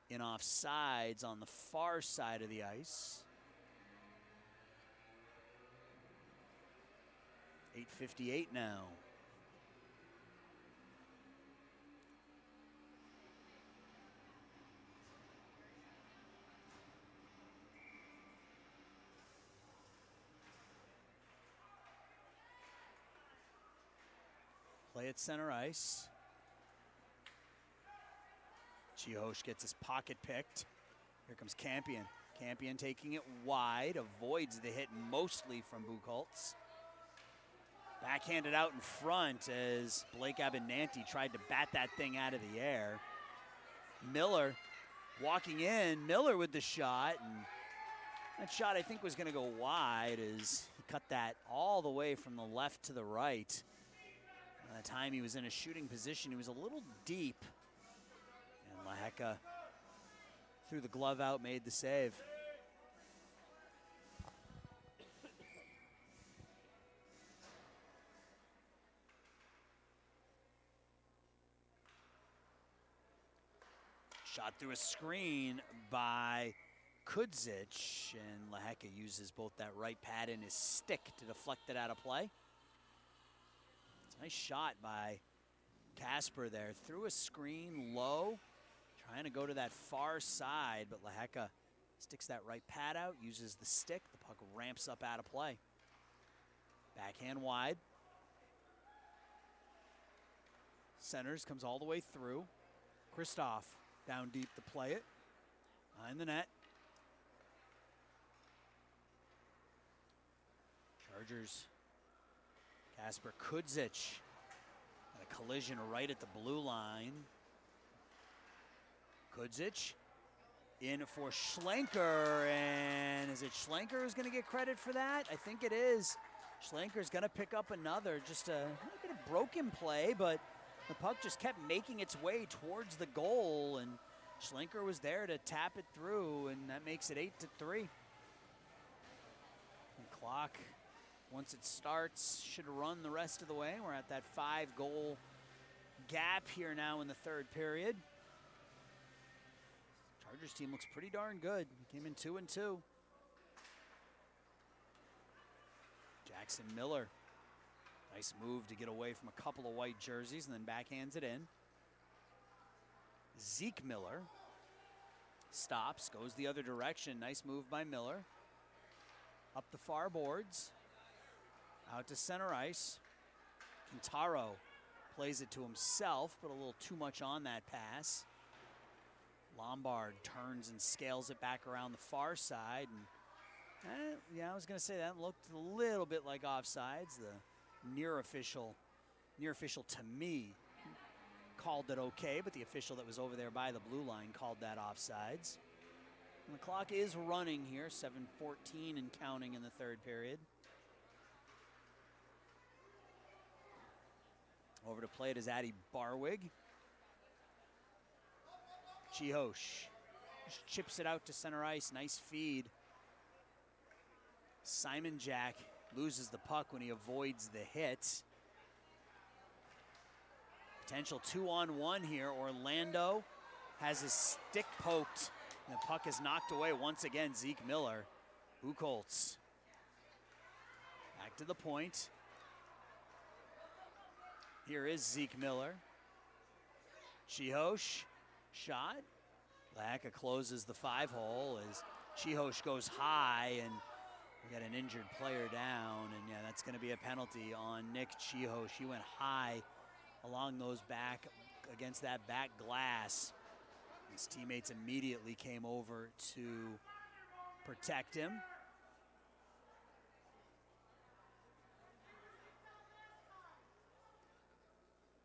in offsides on the far side of the ice. 8:58 now. Play at center ice. Chihosh gets his pocket picked. Here comes Campion. Campion taking it wide, avoids the hit mostly from Buchholz. Backhanded out in front as Blake Abinanti tried to bat that thing out of the air. Miller walking in, Miller with the shot, and that shot I think was going to go wide as he cut that all the way from the left to the right. By the time he was in a shooting position, he was a little deep. And Laheka threw the glove out, made the save. Shot through a screen by Kudzic, and Laheka uses both that right pad and his stick to deflect it out of play. It's a nice shot by Casper there. Through a screen low, trying to go to that far side, but Laheka sticks that right pad out, uses the stick. The puck ramps up out of play. Backhand wide. Centers, comes all the way through. Kristoff down deep to play it. Behind the net. Chargers. Kasper Kudzic. A collision right at the blue line. Kudzic in for Schlenker, and is it Schlenker who's going to get credit for that? I think it is. Schlenker's going to pick up another, just a bit of broken play, but the puck just kept making its way towards the goal, and Schlenker was there to tap it through, and that makes it 8-3. And clock, once it starts, should run the rest of the way. We're at that 5-goal gap here now in the third period. Chargers team looks pretty darn good. Came in 2-2. Jackson Miller. Nice move to get away from a couple of white jerseys and then backhands it in. Zeke Miller stops, goes the other direction. Nice move by Miller. Up the far boards. Out to center ice. Quintaro plays it to himself, but a little too much on that pass. Lombard turns and scales it back around the far side. And, yeah, I was going to say that looked a little bit like offsides. The near official to me called it okay, but the official that was over there by the blue line called that offsides. And the clock is running here, 7:14 and counting in the third period. Over to play it is Addy Barwig. Chihosh just chips it out to center ice. Nice feed. Simon Jack loses the puck when he avoids the hit. Potential 2-on-1 here. Orlando has his stick poked. And the puck is knocked away once again. Zeke Miller. Buchholz. Back to the point. Here is Zeke Miller. Chihosh. Shot. Lehecka closes the 5-hole as Chihosh goes high, and we got an injured player down, and yeah, that's going to be a penalty on Nick Chihosh. He went high along those back, against that back glass. His teammates immediately came over to protect him.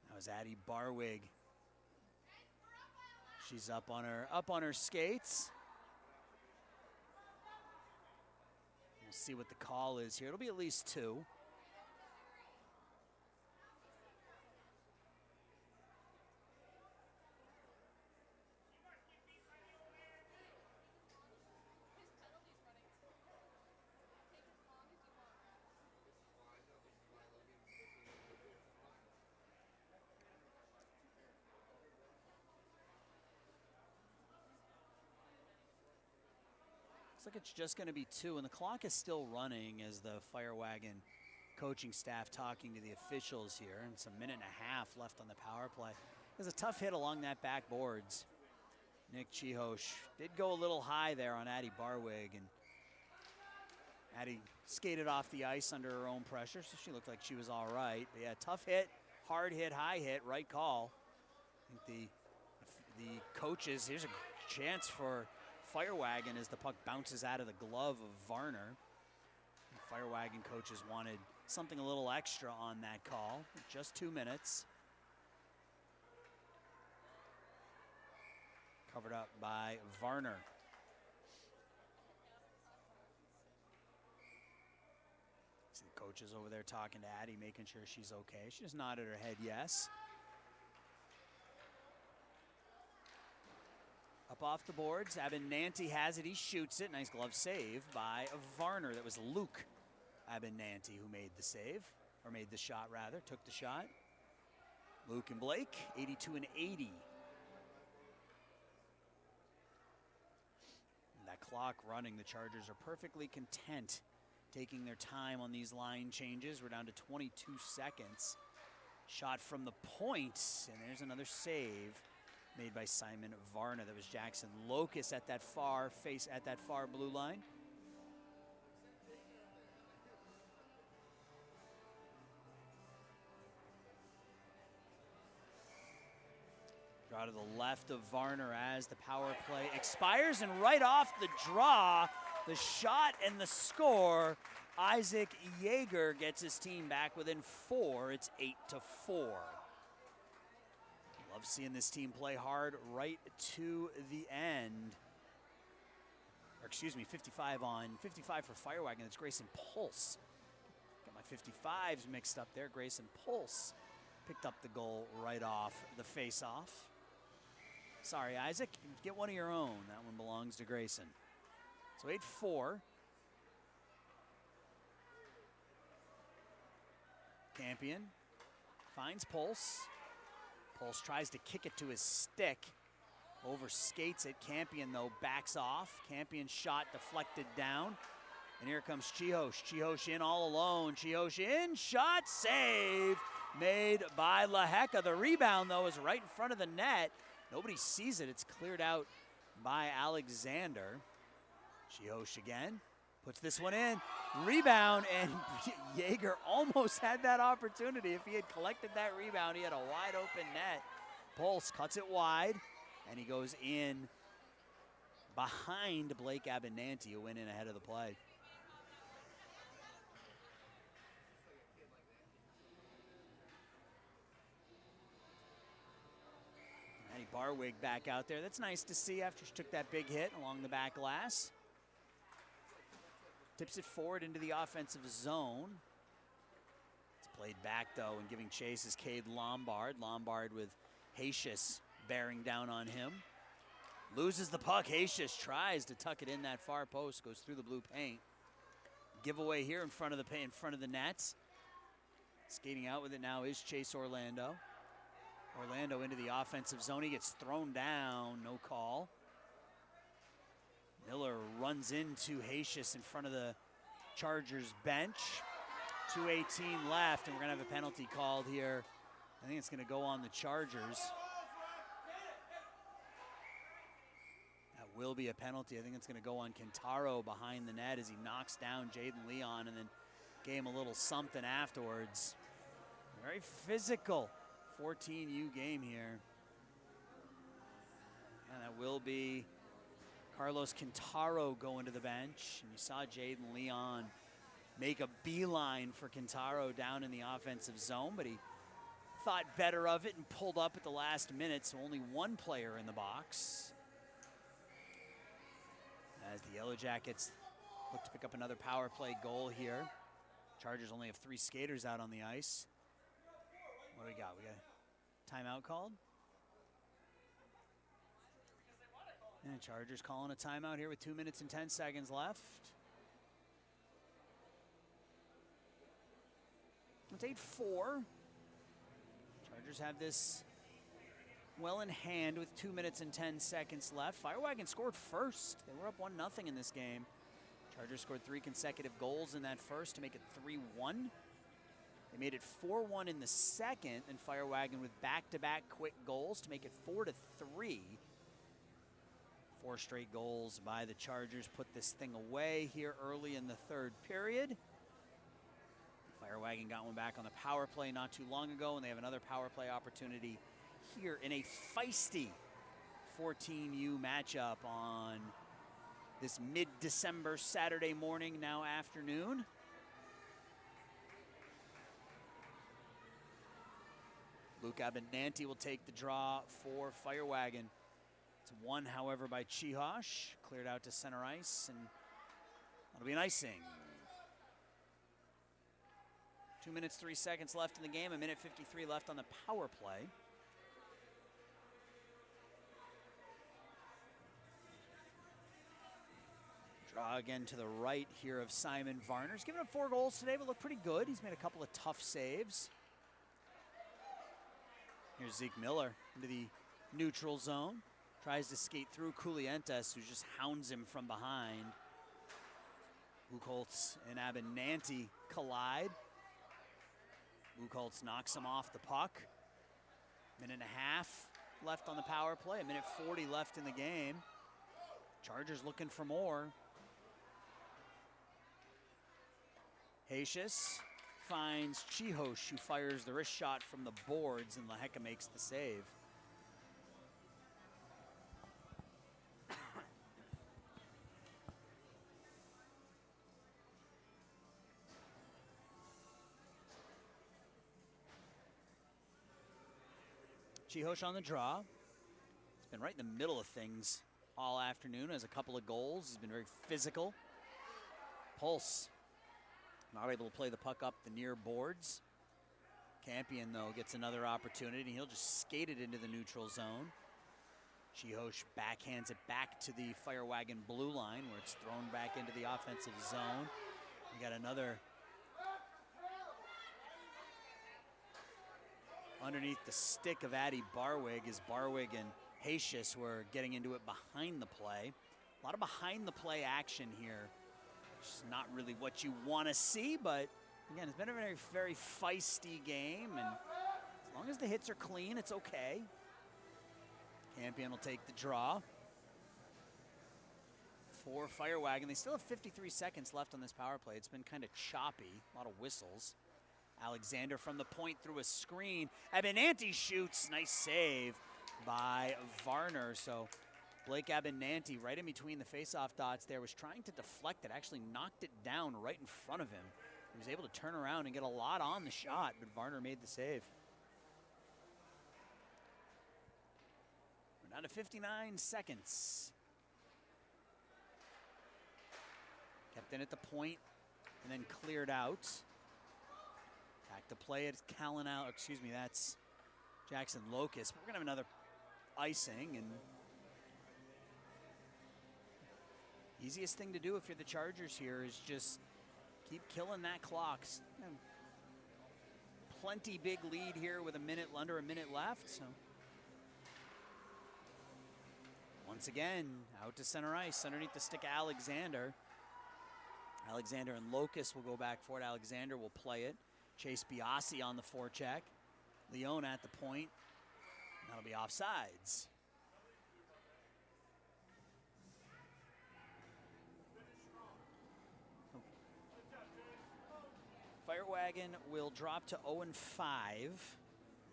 That was Addie Barwig. She's up on her skates. We'll see what the call is here. It'll be at least 2. Looks like it's just going to be 2, and the clock is still running as the Firewagon coaching staff talking to the officials here, and it's a minute and a half left on the power play. There's a tough hit along that backboards. Nick Chihosh did go a little high there on Addie Barwig, and Addie skated off the ice under her own pressure, so she looked like she was all right. But yeah, tough hit, hard hit, high hit, right call. I think the coaches, here's a chance for Firewagon as the puck bounces out of the glove of Varner. The Firewagon coaches wanted something a little extra on that call. Just 2 minutes. Covered up by Varner. See the coaches over there talking to Addie, making sure she's okay. She just nodded her head yes. Up off the boards, Abinanti has it, he shoots it. Nice glove save by Varner. That was Luke Abinanti who made the save, or made the shot rather, took the shot. Luke and Blake, 82 and 80. And that clock running, the Chargers are perfectly content taking their time on these line changes. We're down to 22 seconds. Shot from the point, and there's another save made by Simon Varner. That was Jackson Locust at that far blue line. Draw to the left of Varner as the power play expires, and right off the draw, the shot and the score. Isaac Yeager gets his team back within 4. It's 8-4. Love seeing this team play hard right to the end. Or excuse me, 55 for Firewagon. That's Grayson Pulse. Got my 55s mixed up there. Grayson Pulse picked up the goal right off the face-off. Sorry, Isaac, get one of your own. That one belongs to Grayson. So 8-4. Campion finds Pulse. Pulse tries to kick it to his stick. Over skates it. Campion, though, backs off. Campion's shot deflected down. And here comes Chihosh. Chihosh in all alone. Chihosh in. Shot. Save made by Lehecka. The rebound, though, is right in front of the net. Nobody sees it. It's cleared out by Alexander. Chihosh again. Puts this one in. Rebound, and Yeager almost had that opportunity. If he had collected that rebound, he had a wide open net. Pulse cuts it wide, and he goes in behind Blake Abinanti, who went in ahead of the play. Addie Barwig back out there. That's nice to see after she took that big hit along the back glass. Tips it forward into the offensive zone. It's played back, though, and giving chase is Cade Lombard. Lombard with Haitius bearing down on him. Loses the puck. Haitius tries to tuck it in that far post, goes through the blue paint. giveaway here in front of the net. Skating out with it now is Chase Orlando. Orlando into the offensive zone. He gets thrown down, no call. Miller runs into Haitius in front of the Chargers bench. 2:18 left, and we're gonna have a penalty called here. I think it's gonna go on the Chargers. That will be a penalty. I think it's gonna go on Quintaro behind the net as he knocks down Jaden Leon and then gave him a little something afterwards. Very physical 14U game here. And that will be Carlos Quintaro going to the bench. And you saw Jaden Leon make a beeline for Quintaro down in the offensive zone, but he thought better of it and pulled up at the last minute, so only one player in the box. As the Yellow Jackets look to pick up another power play goal here. Chargers only have 3 skaters out on the ice. What do we got? We got a timeout called? And Chargers calling a timeout here with 2 minutes and 10 seconds left. It's 8-4. Chargers have this well in hand with 2 minutes and 10 seconds left. Firewagon scored first. They were up 1-0 in this game. Chargers scored 3 consecutive goals in that first to make it 3-1. They made it 4-1 in the second, and Firewagon with back-to-back quick goals to make it 4-3. 4 straight goals by the Chargers put this thing away here early in the third period. Firewagon got one back on the power play not too long ago, and they have another power play opportunity here in a feisty 14U matchup on this mid-December Saturday morning, now afternoon. Luke Abinanti will take the draw for Firewagon. It's won, however, by Chihosh. Cleared out to center ice, and that'll be an icing. 2 minutes, 3 seconds left in the game. 1:53 left on the power play. Draw again to the right here of Simon Varner. He's given up 4 goals today, but looked pretty good. He's made a couple of tough saves. Here's Zeke Miller into the neutral zone. Tries to skate through Koulientes, who just hounds him from behind. Buchholz and Abinanti collide. Buchholz knocks him off the puck. 1.5 minutes left on the power play. 1:40 left in the game. Chargers looking for more. Haitius finds Chihosh, who fires the wrist shot from the boards, and Lehecka makes the save. Chihosh on the draw. He's been right in the middle of things all afternoon, has a couple of goals. He's been very physical. Pulse not able to play the puck up the near boards. Campion, though, gets another opportunity. He'll just skate it into the neutral zone. Chihosh backhands it back to the Firewagon blue line, where it's thrown back into the offensive zone. We got another underneath the stick of Addy Barwig, as Barwig and Haitius were getting into it behind the play. A lot of behind the play action here. It's not really what you want to see, but again, it's been a very, very feisty game, and as long as the hits are clean, it's okay. Campion will take the draw for Firewagon. They still have 53 seconds left on this power play. It's been kind of choppy, a lot of whistles. Alexander from the point through a screen. Abinanti shoots, nice save by Varner. So Blake Abinanti, right in between the face-off dots there, was trying to deflect it, actually knocked it down right in front of him. He was able to turn around and get a lot on the shot, but Varner made the save. We're down to 59 seconds. Kept in at the point and then cleared out. Back to play it, that's Jackson Locust. But we're gonna have another icing, and easiest thing to do if you're the Chargers here is just keep killing that clock. Plenty big lead here with under a minute left. So once again, out to center ice, underneath the stick, Alexander. Alexander and Locust will go back for it. Alexander will play it. Chase Biasi on the forecheck. Leone at the point. That'll be offsides. Firewagon will drop to 0-5,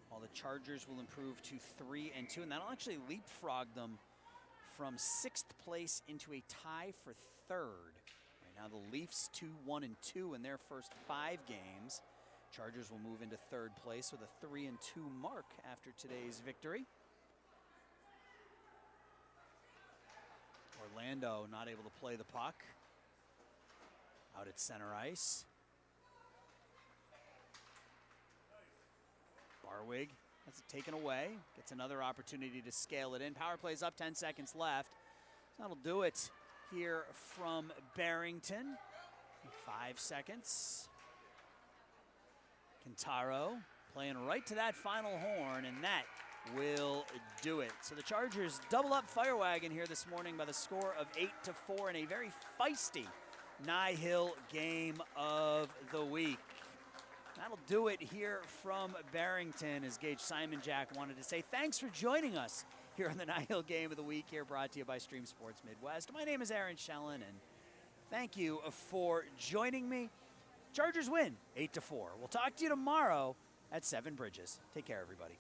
while the Chargers will improve to 3-2, and that'll actually leapfrog them from 6th place into a tie for 3rd. Right now the Leafs 1-2 in their first 5 games. Chargers will move into 3rd place with a 3-2 mark after today's victory. Orlando not able to play the puck. Out at center ice. Barwig has it taken away. Gets another opportunity to scale it in. Power play's up, 10 seconds left. That'll do it here from Barrington. 5 seconds. Quintaro playing right to that final horn, and that will do it. So the Chargers double up Firewagon here this morning by the score of 8-4 in a very feisty NIHL game of the week. That'll do it here from Barrington, as Gage Simon Jack wanted to say thanks for joining us here on the NIHL Game of the Week, here brought to you by Stream Sports Midwest. My name is Aaron Schellen, and thank you for joining me. Chargers win 8-4. We'll talk to you tomorrow at 7 Bridges. Take care, everybody.